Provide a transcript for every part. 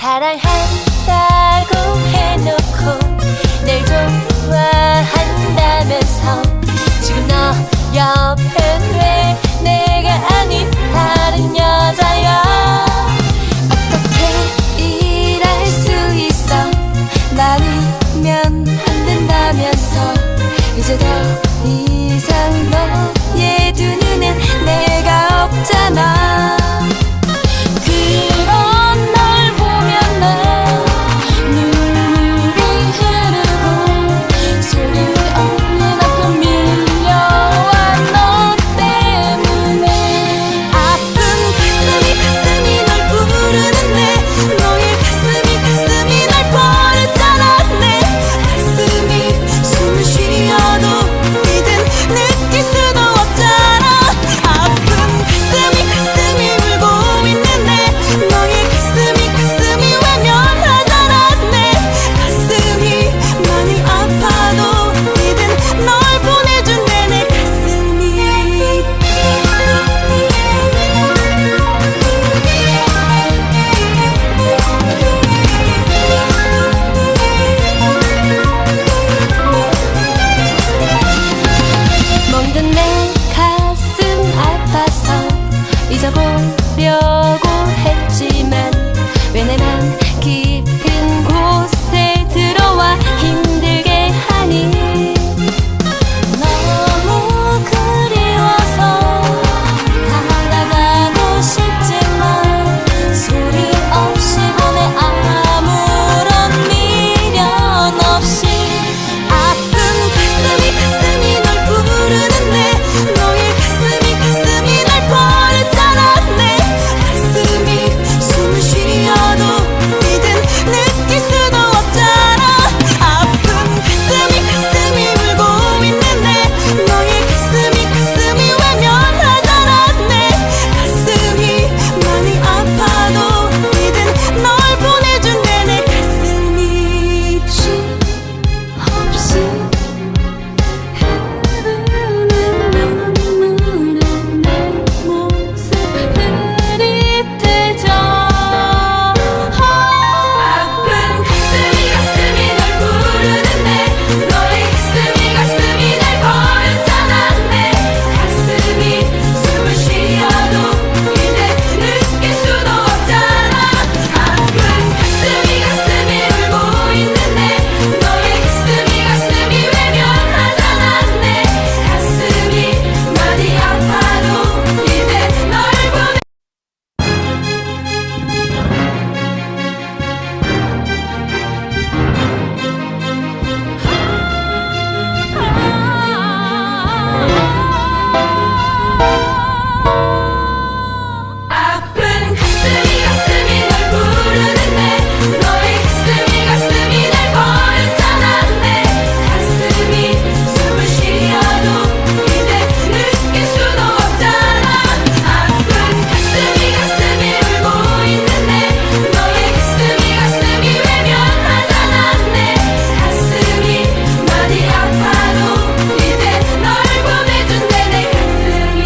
사랑한다고 해놓고 날 좋아한다면서 지금 너 옆엔 왜 내가 아닌 다른 여자야. 어떻게 일할 수 있어 많으면 안 된다면서 이제 더 이상 너의 두 눈엔 내가 없잖아. 그런 널 보면 난 눈물이 흐르고 소리 없는 아픔 밀려와 너 때문에 아픈 가슴이 널 부르는데 너의 가슴이 날 버렸잖아. 내 가슴이 숨을 쉬어도 이젠 느낄 수도 없잖아. 아픈 가슴이 울고 있는데 너의 가슴이 외면하잖아. 내 가슴이 많이 아파도 이젠 널 보내준대. 내 가슴이 멍든 내 가슴 아파서 잊어보려고 했지만 왜 내 맘 깊은 곳에 들어와 힘들게 하니. 너무 그리워서 다가가고 싶지만 소리 없이 보내 아무런 미련 없이. 아픈 가슴이 널 부르는데 너의 가슴이 날 버렸잖아. 내 가슴이 숨을 쉬어도 이젠 느낄 수도 없잖아. 아픈 가슴이 울고 있는데 너의 가슴이 외면하잖아. 내 가슴이 많이 아파도 이젠 널 보내준대. 내 가슴이 쉼 없이 흐르는 눈물에 내 모습 흐릿해져. 아픈 가슴이 널 부르는데 너의 가슴이 날 버렸잖아. 내 가슴이 숨을 쉬어도 이제 느낄 수도 없잖아. 아픈 가슴이 울고 있는데 너의 가슴이 외면하잖아. 내 가슴이 많이 아파도 이제 널 보내. 아픈 가슴이 널 부르는데 너의 가슴이 날 버렸잖아. 내 가슴이 숨을 쉬어도 이제 느낄 수도 없잖아. 아픈 가슴이 외면하잖아. 내 가슴이 많이 아파도 이제 널 보내준대. 내 가슴이 쉼 없이 흐르는 눈물에 내 모습 흐릿해져. 아픈 가슴이 울고 있는데 너의 가슴이 외면하잖아. 내 가슴이 많이 아파도 이제 널 보내준대. 내 가슴이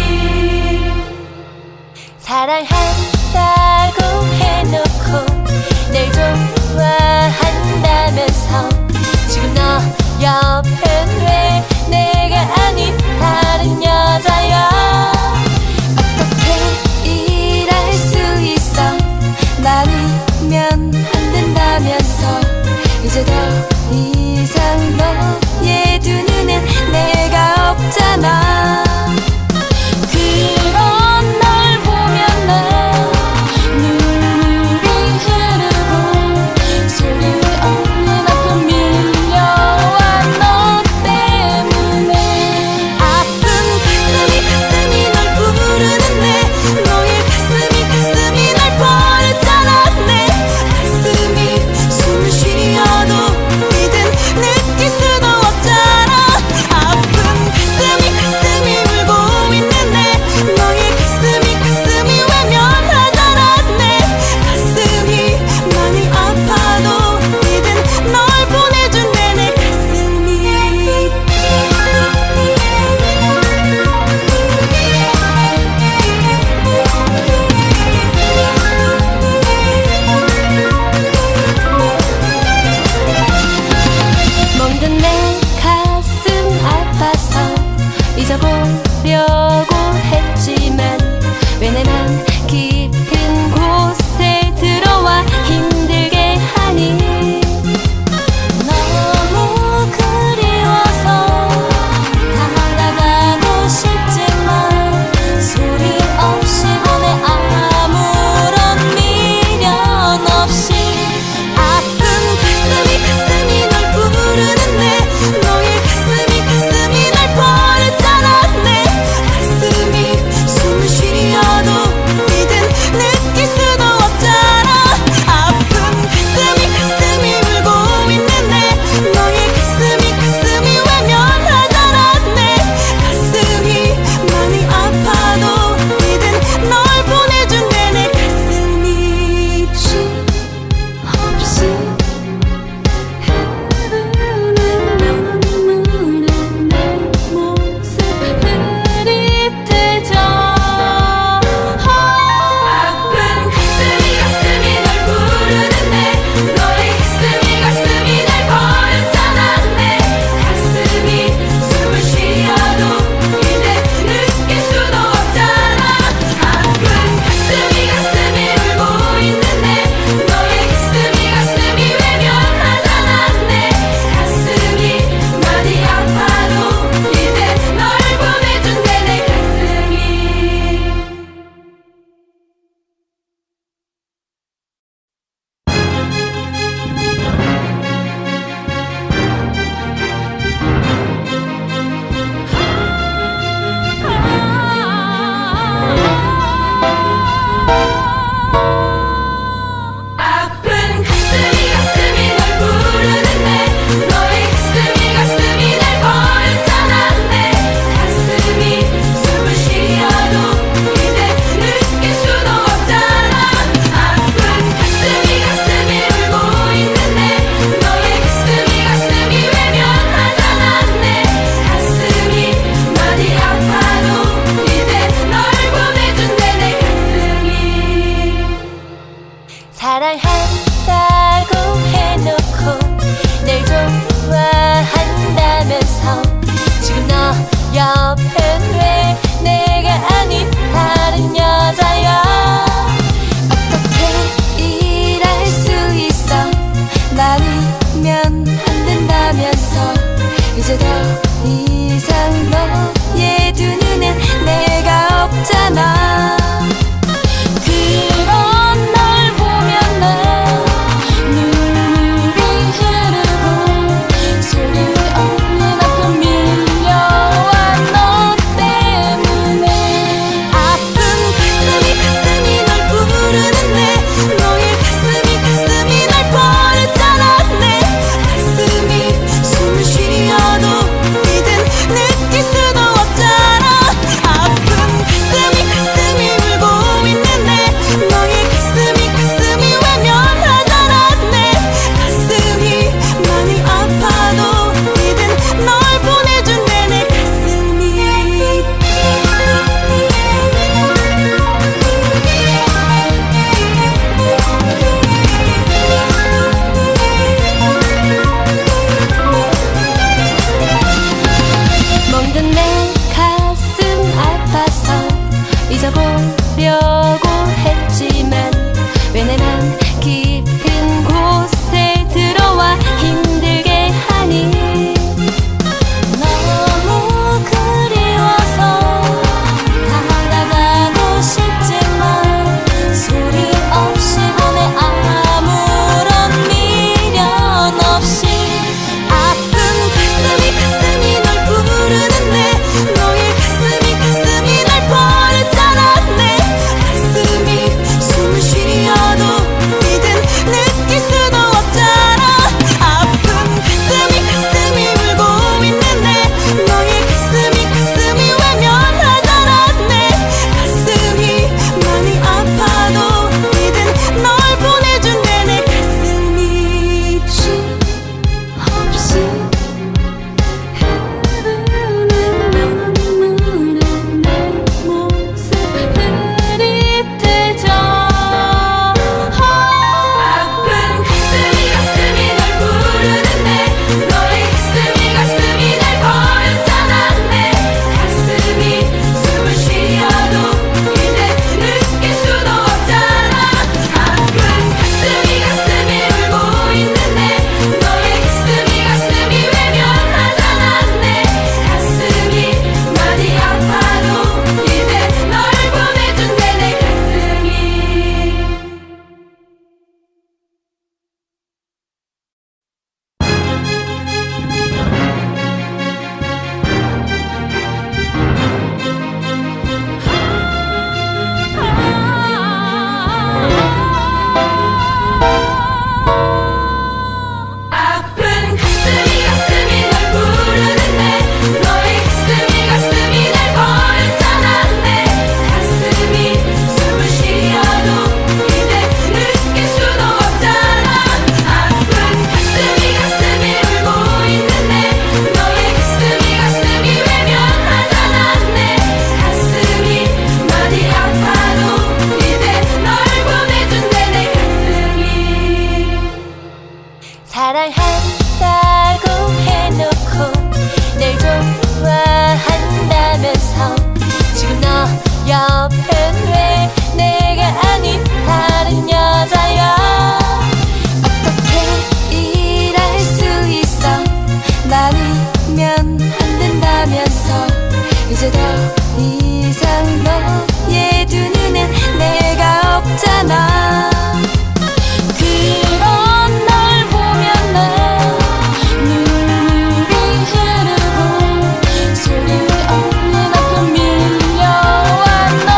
사랑한다고 해놓고 날 좋아한다면서 지금 너 옆엔 왜 내가 아닌 다른 여자야. 어떻게 일할 수 있어 많으면 안 된다면서 이제 더 이상 너의 두 눈엔 내가 없잖아. 그런 널 보면 난 눈물이 흐르고 소리 없는 아픔 밀려와 너 때문에 아픈 가슴이 널 부르는데 너의 가슴이 날 버렸잖아. 내 가슴이 숨을 쉬어도 이젠 느낄 수도 없잖아. 아픈 가슴이 사랑한다고 해놓고 널 좋아한다면서 지금 너 옆엔 왜 내가 아닌 다른 여자야. 어떻게 이럴 수 있어. 나이면 안 된다면서 이제 더 이상 너의 두 눈엔 내가 없잖아. 그런 널 보면 난 눈물이 흐르고 소리 없는 아픔 밀려와 너 때문에. 아픈 가슴이 널 부르는데 너의 가슴이 날 버렸잖아. 내 가슴이 숨을 쉬어도 이젠 느낄 수도 없잖아. 아픈 가슴이 울고 있는데 너의 가슴이 외면하잖아. 내 가슴이 많이 아파도 이젠 널 보내준대. 내 가슴이 멍든 내 가슴 아파서 잊어보려고 했지만 왜 내 맘 깊은 곳에 들어와 힘들게 하니. 너무 그리워서 다가가고 싶지만 소리 없이 보내 아무런 미련 없이. 아픈 가슴이 널 부르는데 너의 가슴이 날 버렸잖아. 내 가슴이 숨을 쉬어도 이젠 느낄 수도 없잖아. 아픈 가슴이 울고 있는데 너의 가슴이 외면하잖아. 내 가슴이 많이 아파도 이젠 널 보내준대. 내 가슴이 쉼 없이 흐르는 눈물에 내 모습 흐릿해져. 아픈 가슴이 널 부르는데 너의 가슴이 날 버렸잖아. 내 가슴이 숨을 쉬어도 이제 느낄 수도 없잖아. 아픈 가슴이 울고 있는데 너의 가슴이 외면하잖아. 내 가슴이 많이 아파도 이제 널 보내준대. 내 가슴이 아픈 가슴이 널 부르는데 너의 가슴이 날 버렸잖아. 내 가슴이 숨을 쉬어도 이제 느낄 수도 없잖아. 아픈 가슴이 울고 있는데 너의 가슴이 외면하잖아. 내 가슴이 많이 아파도 이제 널 보내준대. 내 가슴이 사랑한다고 해놓고 널 좋아한다면서 지금 너 옆엔 왜 내가 아닌 다른 여자야. 어떻게 이럴 수 있어. 나이면 안 된다면서 이제 더 이상 너의 두 눈엔 내가 없잖아. 그런 널 보면 난 눈물이 흐르고 소리 없는 아픔 밀려와 너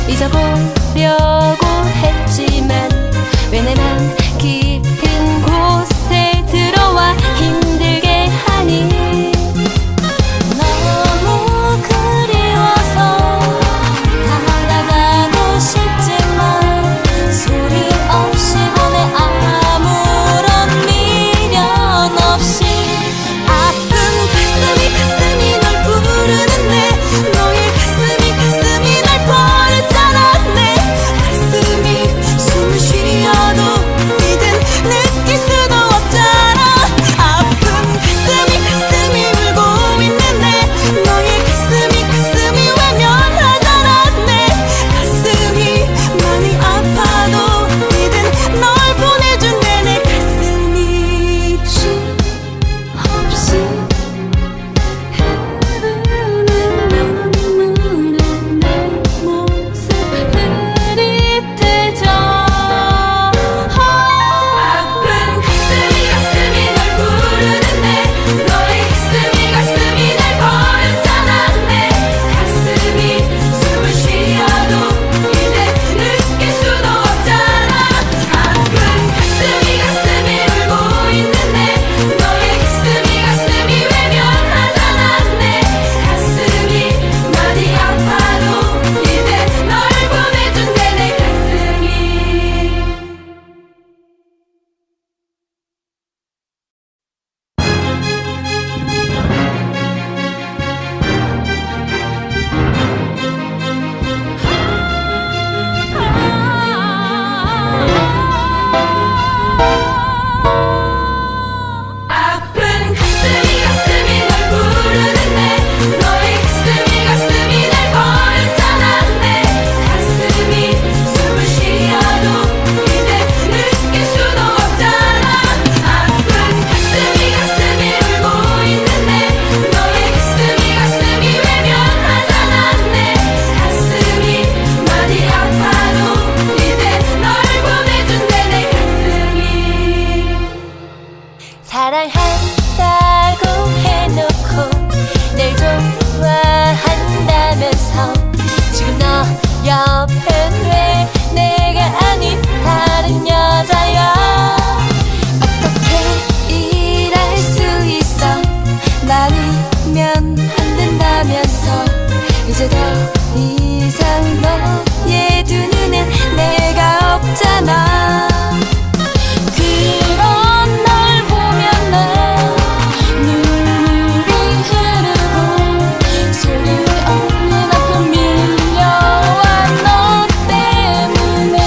잊어보려고 했지만 왜 내 맘 깊은 곳에 들어와 힘들게 하니. 너무 그리워서 다가가고 싶지만 소리 없이 보내 아무런 미련 없이. 아픈 가슴이 널 부르는데 너의 가슴이 날 버렸잖아. 내 가슴이 숨을 쉬어도 이젠 느낄 수도 없잖아. 아픈 가슴이 울고 있는데 너의 가슴이 외면하잖아. 내 가슴이 많이 아파도 이젠 널 보내준대. 내 가슴이 쉼 없이 흐르는 눈물에 내 모습 흐릿해져. 아픈 가슴이 널 부르는데 너의 가슴이 날 버렸잖아. 내 가슴이 숨을 쉬어도 이제 느낄 수도 없잖아. 아픈 가슴이 울고 있는데 너의 가슴이 외면하잖아. 내 가슴이 많이 아파도 이제 널 보내준대. 내 가슴이. 아픈 가슴이 널 부르는데 너의 가슴이 날 버렸잖아. 내 가슴이 숨을 쉬어도 이제 느낄 수도 없잖아. 아픈 가슴이 울고 있는데 너의 가슴이 외면하잖아. 내 가슴이 많이 아파도 이제 널 보내준대. 내 가슴이. 사랑한다고 해놓고 날 좋아한다면서 지금 너 옆엔 왜 내가 아닌 다른 여자야. 어떻게 일할 수 있어. 나이면 안 된다면서 이제 더 이상 너의 두 눈엔 내가 없잖아. 그런 널 보면 나 눈물이 흐르고 소리 없는 아픔 밀려와. 너 때문에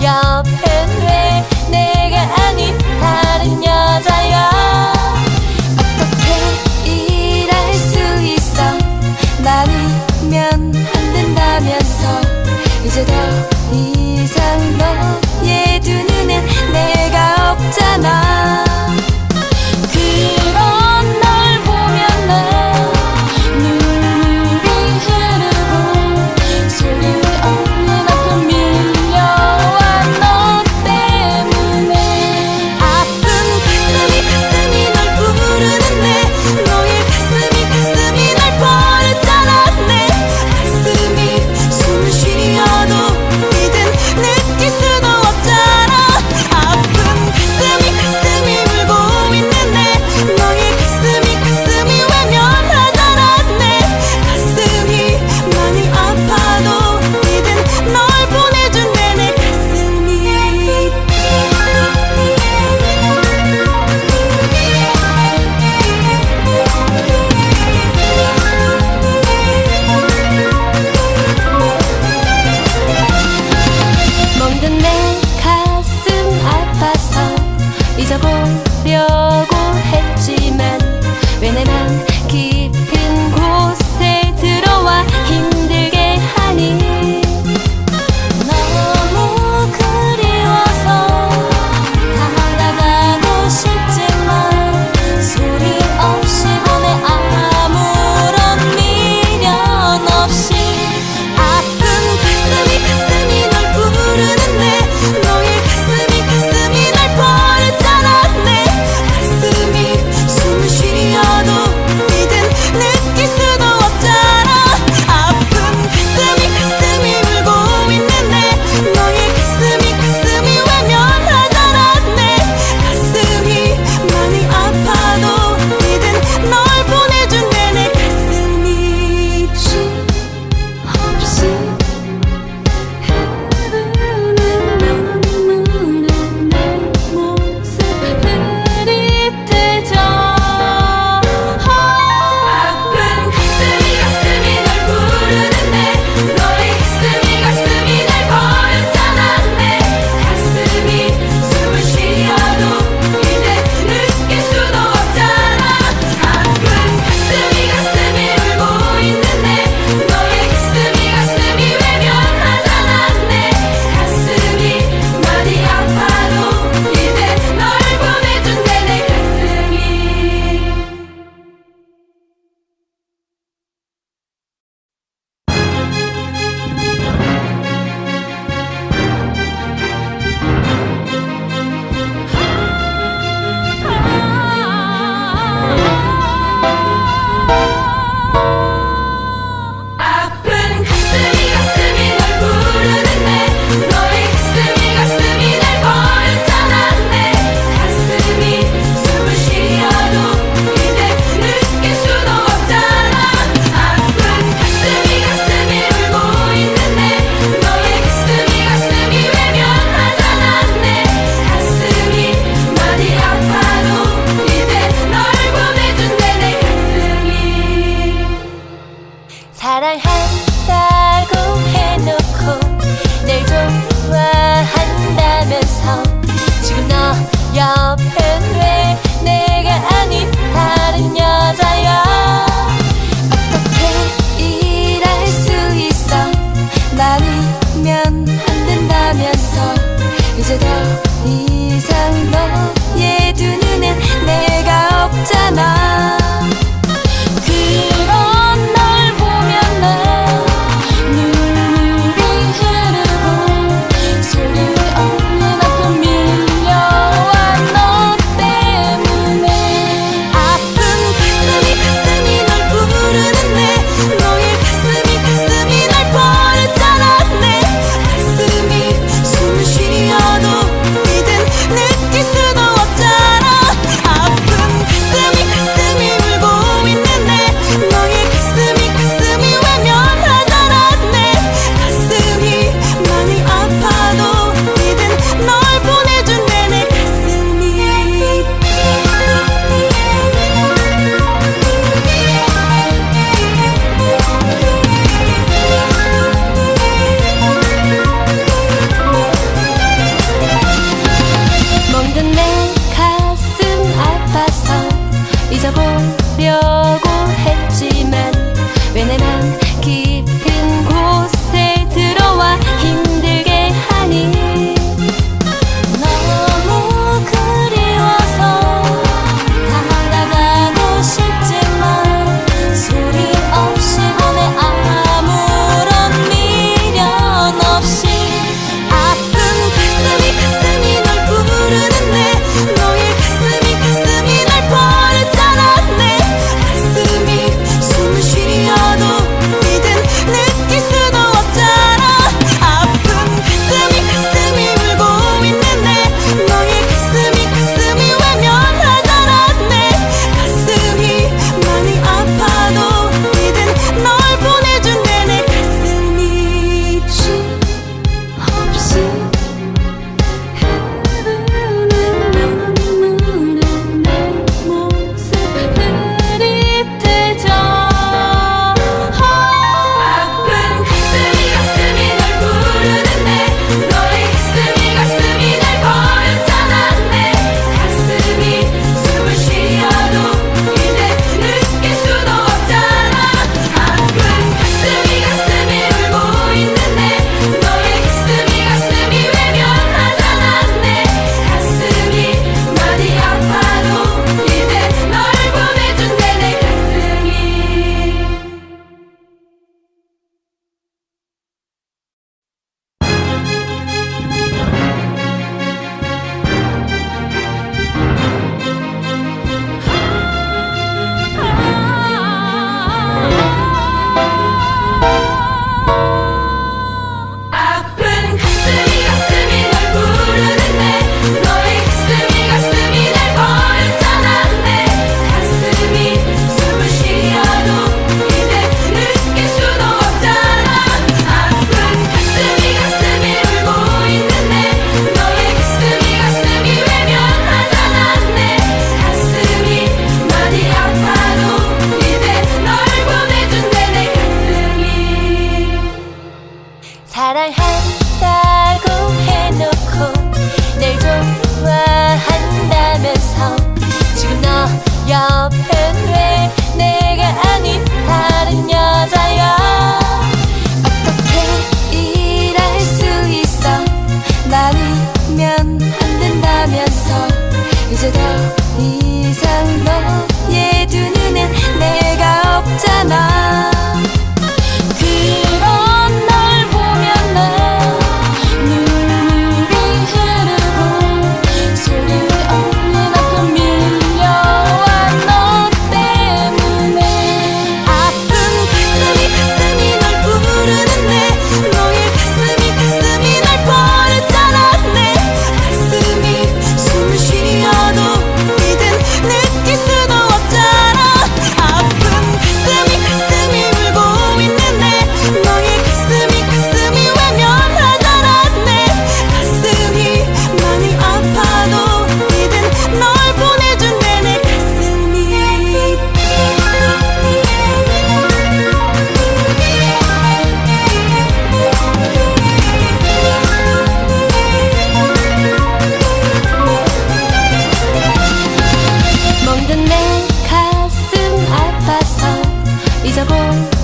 옆엔 왜 내가 아닌 다른 여자야. 어떻게 일할 수 있어 많으면 안 된다면서 이제 더 이상 너의 두 눈엔 내가 없잖아. 그런 널 보면 나 눈물이 흐르고 소리 없는 아픔 밀려와 너 때문에. 아픈 가슴이 널 부르는데 너의 가슴이 날 버렸잖아. 내 가슴이 숨을 쉬어도 이젠 느낄 수도 없잖아. 아픈 가슴이 울고 있는데 너의 가슴이 외면하잖아. 내 가슴이 많이 아파도 이젠 널 보내준대. 내 가슴이. 멍든 내 가슴 아파서 잊어보려고 했지만 왜 내 맘 깊은 곳에 들어와 힘들게 하니. 너무 그리워서 다가가고 싶지만 소리 없이 보내 아무런 미련 없이. 아픈 가슴이 널 부르는데 너의 가슴이 날 버렸잖아. 내 가슴이 숨을 쉬어도 이젠 느낄 수도 없잖아. 아픈 가슴이 울고 있는데 너의 가슴이 외면하잖아. 내 가슴이 많이 아파도 이젠 널 보내준대. 내 가슴이. 쉼 없이 흐르는 눈물에 내 모습 흐릿해져. 아픈 가슴이 널 부르는데 너의 가슴이 날 버렸잖아. 내 가슴이 숨을 쉬어도 이제 느낄 수도 없잖아. 아픈 가슴이 울고 있는데 너의 가슴이 외면하잖아. 내 가슴이 많이 아파도 이제 널 보내준대. 내 가슴이. 아픈 가슴이 널 부르는데 너의 가슴이 날 버렸잖아. 내 가슴이 숨을 쉬어도 이제 느낄 수도 없잖아. 아픈 가슴이 울고 있는데 너의 가슴이 외면하잖아. 내 가슴이 많이 아파도 이제 널 보내준대. 내 가슴이. 사랑한다고 해놓고 날 좋아한다면서 지금 너 옆엔 왜 내가 아닌 다른 여자야. 어떻게 일할 수 있어 많으면 안 된다면서 이제 더 이상 너의 두 눈엔 내가 없잖아. 그런 널 보면 나 눈물이 흐르고 소리 없는 아픔 밀려와 너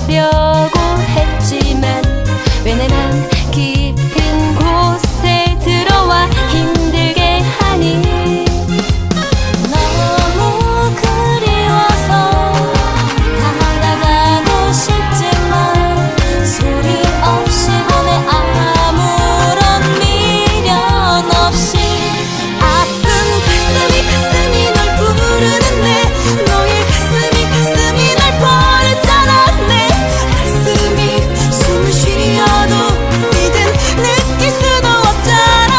보려고 했지만 왜 내 맘 깊은 곳에 들어와 힘들게 하니. 너무 그리워서 다가가고 싶지만 소리 없이 보내 아무런 미련 없이. 아픈 가슴이 널 부르는데 너의 가슴이 날 버렸잖아. 내 가슴이 숨을 쉬어도 이젠 느낄 수도 없잖아.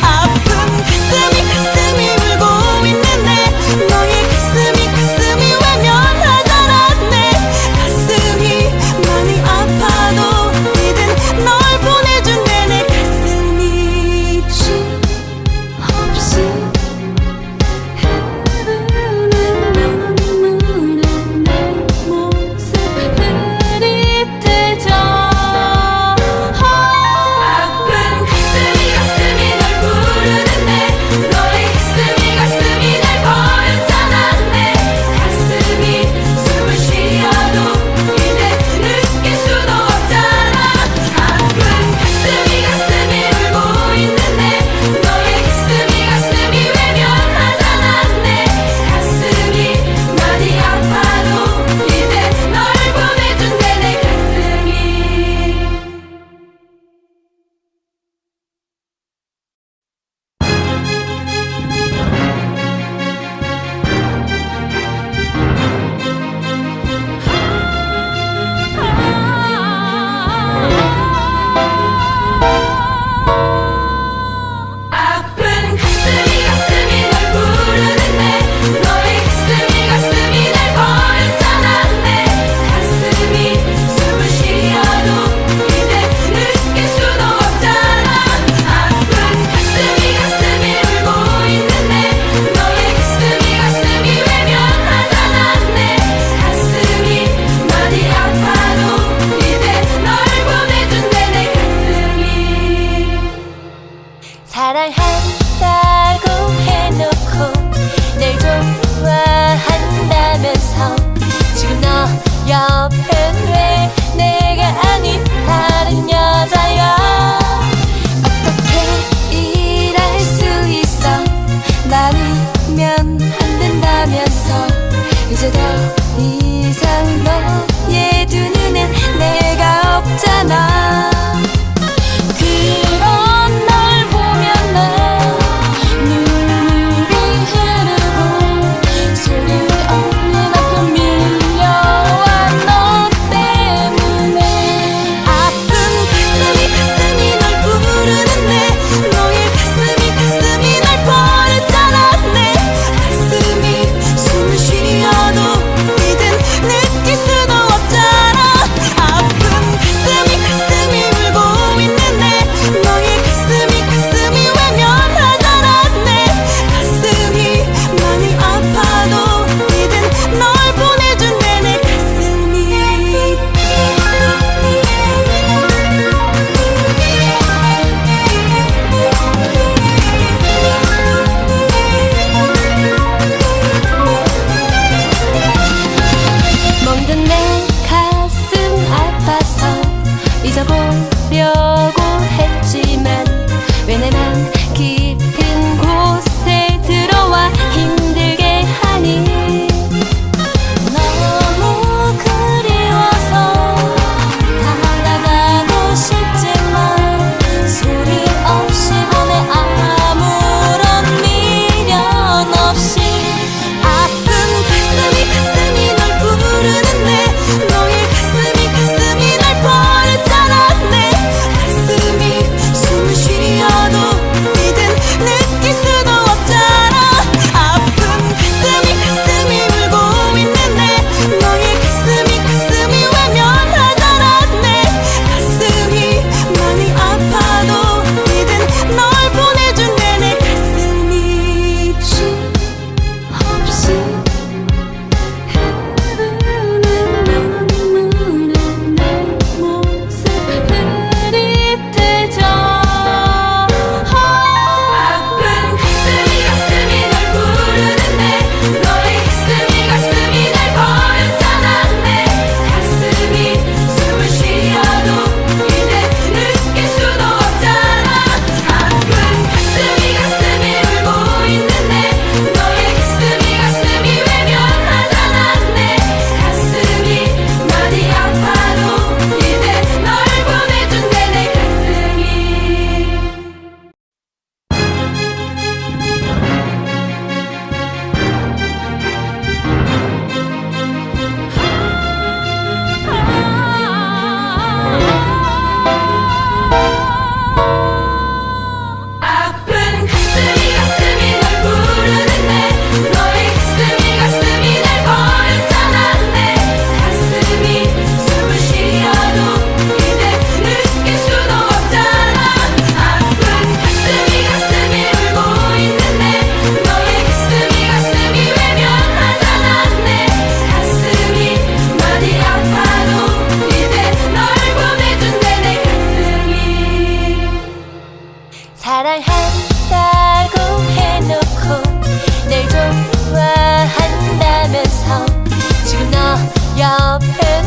아픈 가슴이 울고 있는데 너의 가슴이 외면하잖아. 내 가슴이 많이 아파도 이젠 널 보내준대. 내 가슴이 쉼 없이 흐르는 눈물에 내 모습 흐릿해져. 아픈 가슴이 널 부르는데 너의 가슴이 날 버렸잖아. 내 가슴이 숨을 쉬어도 이제 느낄 수도 없잖아. 아픈 가슴이 울고 있는데 너의 가슴이 외면하잖아. 내 가슴이 많이 아파도 이제 널 보내준대. 내 가슴이. 아픈 가슴이 널 부르는데 너의 가슴이 날 버렸잖아. 내 가슴이 숨을 쉬어도 이제 느낄 수도 없잖아. 아픈 가슴이 울고 있는데 너의 가슴이 외면하잖아. 내 가슴이 많이 아파도 이제 널 보내준대. 내 가슴이. 사랑한다고 해놓고 널 좋아한다면서 지금 너 옆엔 왜 내가 아닌 다른 여자야. 어떻게 일할 수 있어. 많으면 안 된다면서 이제 더 이상 너의 두 눈엔 내가 없잖아. 그런 널 보면 나 눈물이 흐르고 소리 없는 아픔 밀려와 너 때문에. 아픈 가슴이 널 부르는데 너의 가슴이 날 버렸잖아. 내 가슴이 숨을 쉬어도 이젠 느낄 수도 없잖아. 아픈 가슴이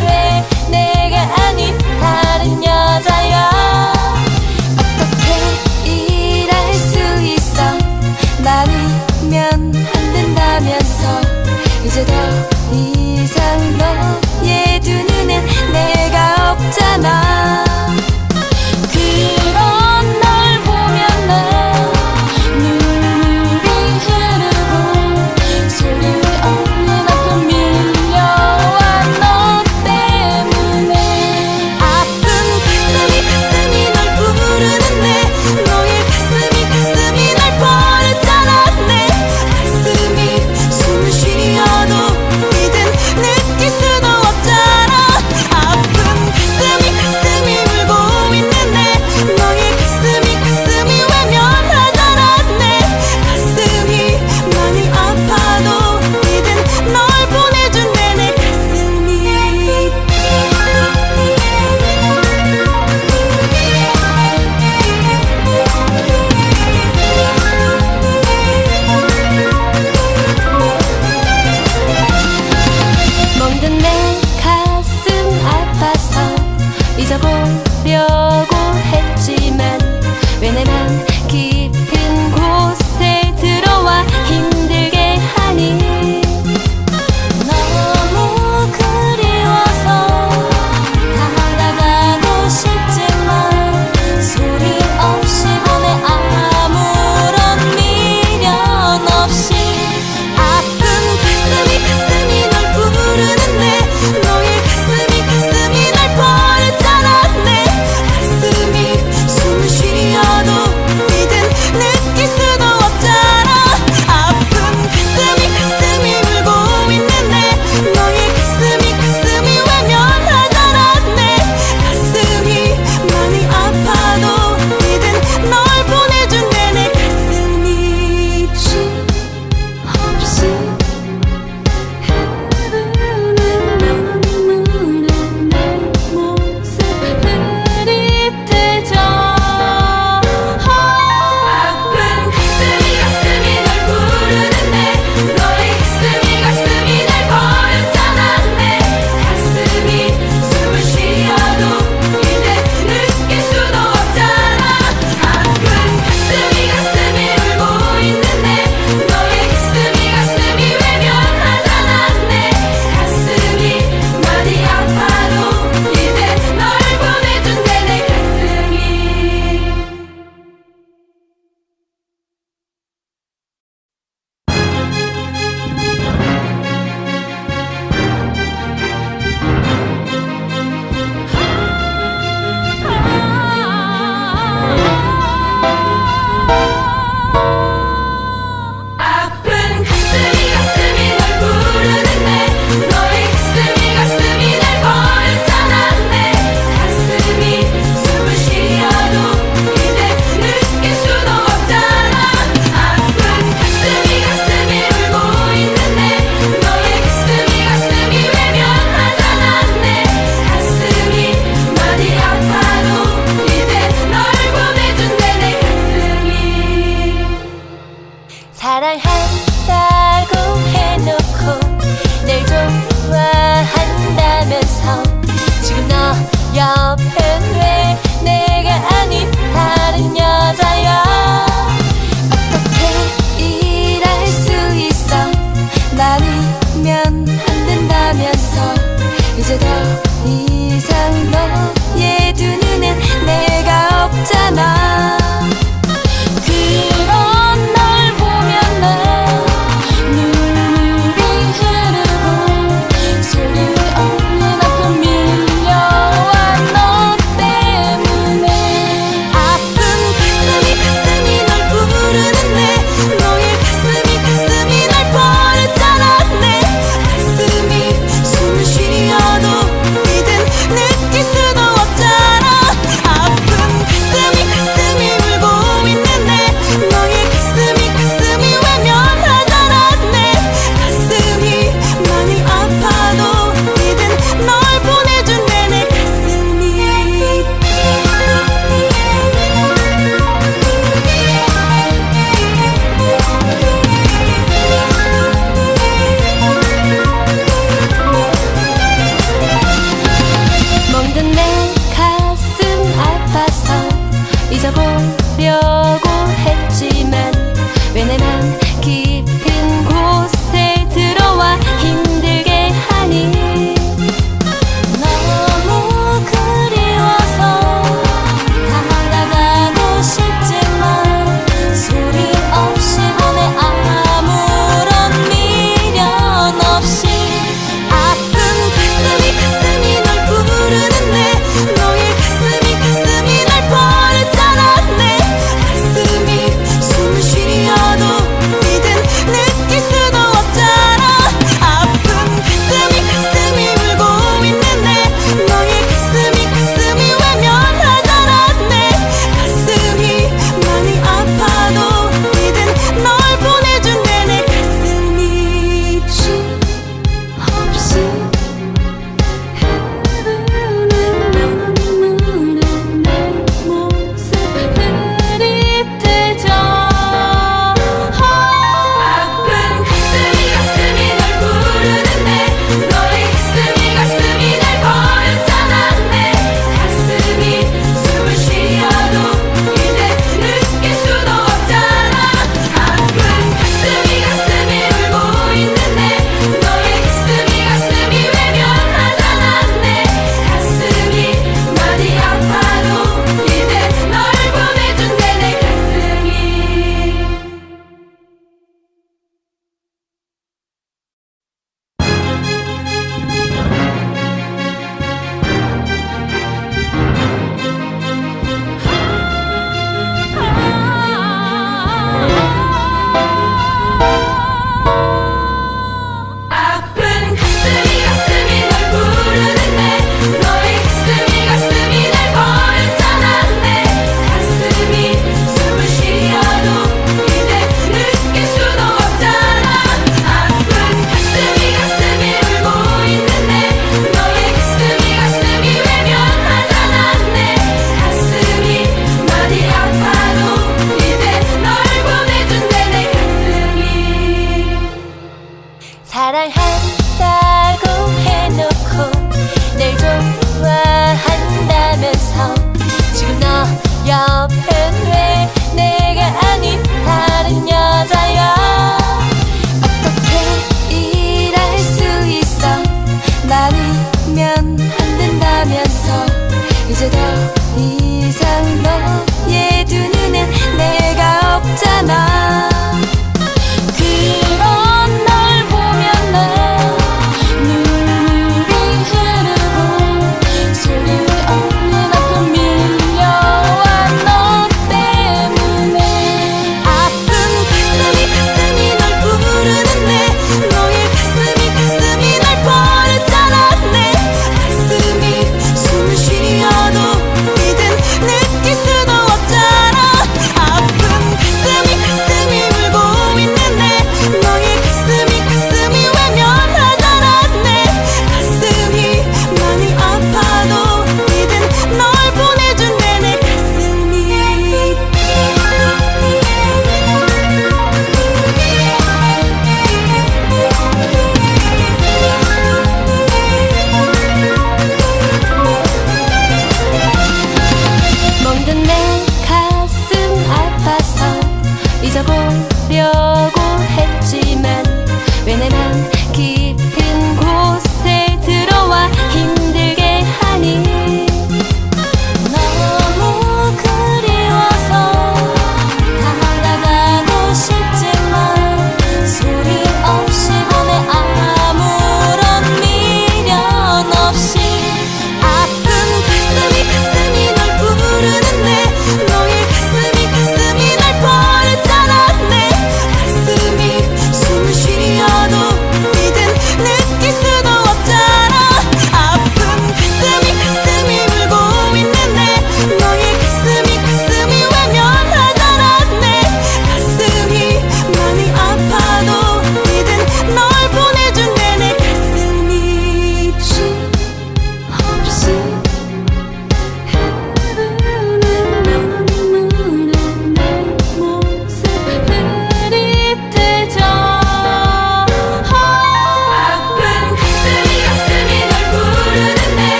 왜 내가 아닌 다른 여자야. 어떻게 일할 수 있어 많으면 안 된다면서 이제 더 이상 너의 두 눈엔 내가 없잖아. 그런 널 보면 나 눈물이 흐르고 소리 없는 아픔 밀려와 너 때문에 아픈 가슴이 널 부르는데 너의 가슴이 날 버렸잖아. 내 가슴이 숨을 쉬어도 이젠 느낄 수도 없잖아. 아픈 가슴이 울고 있는데 너의 가슴이 외면하잖아. 내 가슴이 많이 아파도 이젠 널 보내준대. 내 가슴이 멍든 내 가슴 아파서 잊어보려고 했지만 왜 내 맘 깊은 곳에 들어와 힘들게 하니. 너무 그리워서 다가가고 싶지만 소리 없이 보내 아무런 미련 없이. 아픈 가슴이 널 부르는데 너의 가슴이 날 버렸잖아. 내 가슴이 숨을 쉬어도 이젠 느낄 수도 없잖아. 아픈 가슴이 울고 있는데 너의 가슴이 외면하잖아. 내 가슴이 많이 아파도 이젠 널 보내준대. 내 가슴이 쉼 없이 흐르는 눈물에 내 모습 흐릿해져. 아픈 가슴이 널 부르는데 너의 가슴이 날 버렸잖아. 내 가슴이 숨을 쉬어도 이제 느낄 수도 없잖아. 아픈 가슴이 울고 있는데 너의 가슴이 외면하잖아. 내 가슴이 많이 아파도 이제 널 보내준대. 내 가슴이 아픈 가슴이 널 부르는데 너의 가슴이 날 버렸잖아. 내 가슴이 숨을 쉬어도 이제 느낄 수도 없잖아. 아픈 가슴이 울고 있는데 너의 가슴이 외면하잖아. 내 가슴이 많이 아파도 이제 널 보내준대. 내 가슴이 사랑한다고 해놓고 널 좋아한다면서 지금 너 옆엔 왜 내가 아닌 다른 여자야. 어떻게 일할 수 있어 많으면 안 된다면서 이제 더 이상 너의 두 눈엔 내가 없잖아. 그런 널 보면 나 눈물이 흐르고 소리 없는 아픔 밀려와 너 때문에 아픈 가슴이 널 부르는데 너의 가슴이 날 버렸잖아. 내 가슴이 숨을 쉬어도 이젠 느낄 수도 없잖아. 아픈 가슴이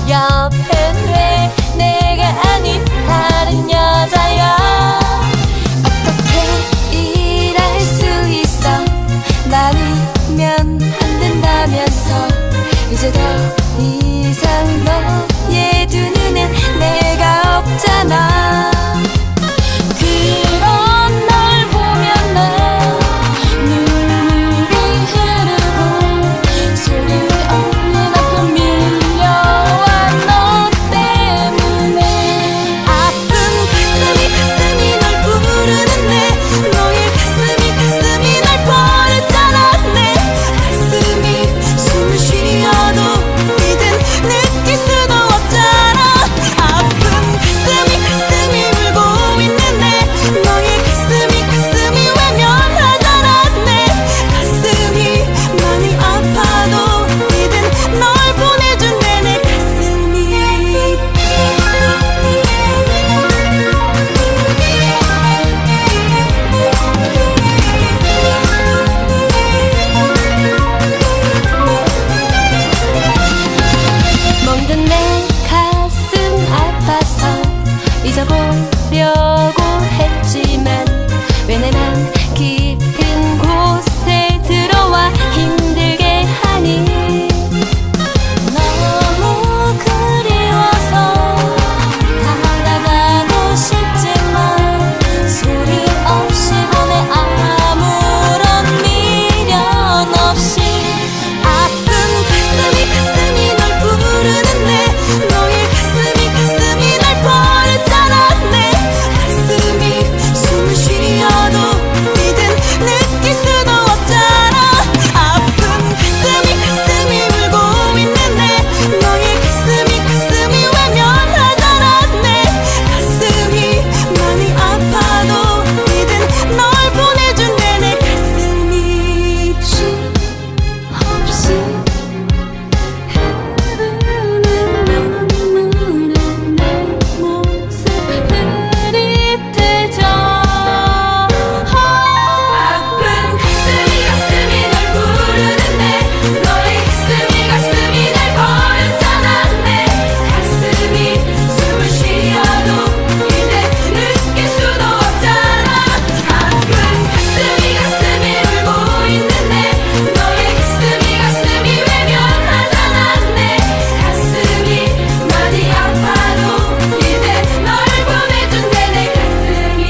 옆엔 왜 내가 아닌 다른 여자야. 어떻게 일할 수 있어. 많으면 안 된다면서 이제 더 이상 너의 두 눈엔 내가 없잖아. 그런 널 보면 나 눈물이 흐르고 소리 없는 아픔 밀려와 너 때문에. 아픈 가슴이 널 부르는데 너의 가슴이 날 버렸잖아. 내 가슴이 숨을 쉬어도 이젠 느낄 수도 없잖아. 아픈 가슴이 울고 있는데 너의 가슴이 외면하잖아. 내 가슴이 많이 아파도 이젠 널 보내준대. 내 가슴이. 멍든 내 가슴 아파서 잊어보려고 했지만 왜 내 맘 깊은 곳에 들어와 힘들게 하니. 너무 그리워서 다가가고 싶지만 소리 없이 보내 아무런 미련 없이. 아픈 가슴이 널 부르는데 너의 가슴이 날 버렸잖아. 내 가슴이 숨을 쉬어도 이젠 느낄 수도 없잖아. 아픈 가슴이 울고 있는데 너의 가슴이 외면하잖아. 내 가슴이 많이 아파도 이젠 널 보내준대. 내 가슴이. 쉼 없이 흐르는 눈물에 내 모습 흐릿해져. 아픈 가슴이 널 부르는데 너의 가슴이 날 버렸잖아. 내 가슴이 숨을 쉬어도 이제 느낄 수도 없잖아. 아픈 가슴이 울고 있는데 너의 가슴이 외면하잖아. 내 가슴이 많이 아파도 이제 널 보내준대. 내 가슴이.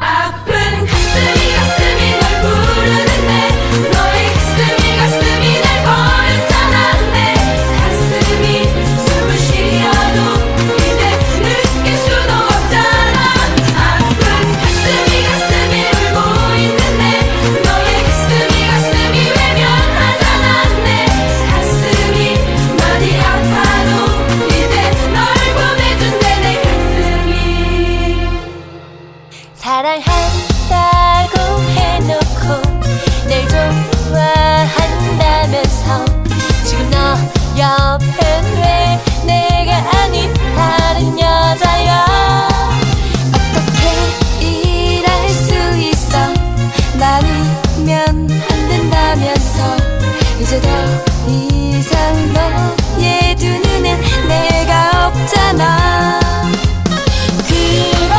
아픈 가슴이 널 부르는데 너의 가슴이 날 버렸잖아. 내 가슴이 숨을 쉬어도 이제 느낄 수도 없잖아. 아픈 가슴이 울고 있는데 너의 가슴이 외면하잖아. 내 가슴이 많이 아파도 이제 널 보내준대. 내 가슴이. 사랑한다고 해놓고 날 좋아한다면서 지금 너 옆엔 왜 내가 아닌 다른 여자야. 어떻게 일할 수 있어. 많으면 안 된다면서 이제 더 이상 너의 두 눈엔 내가 없잖아. 그런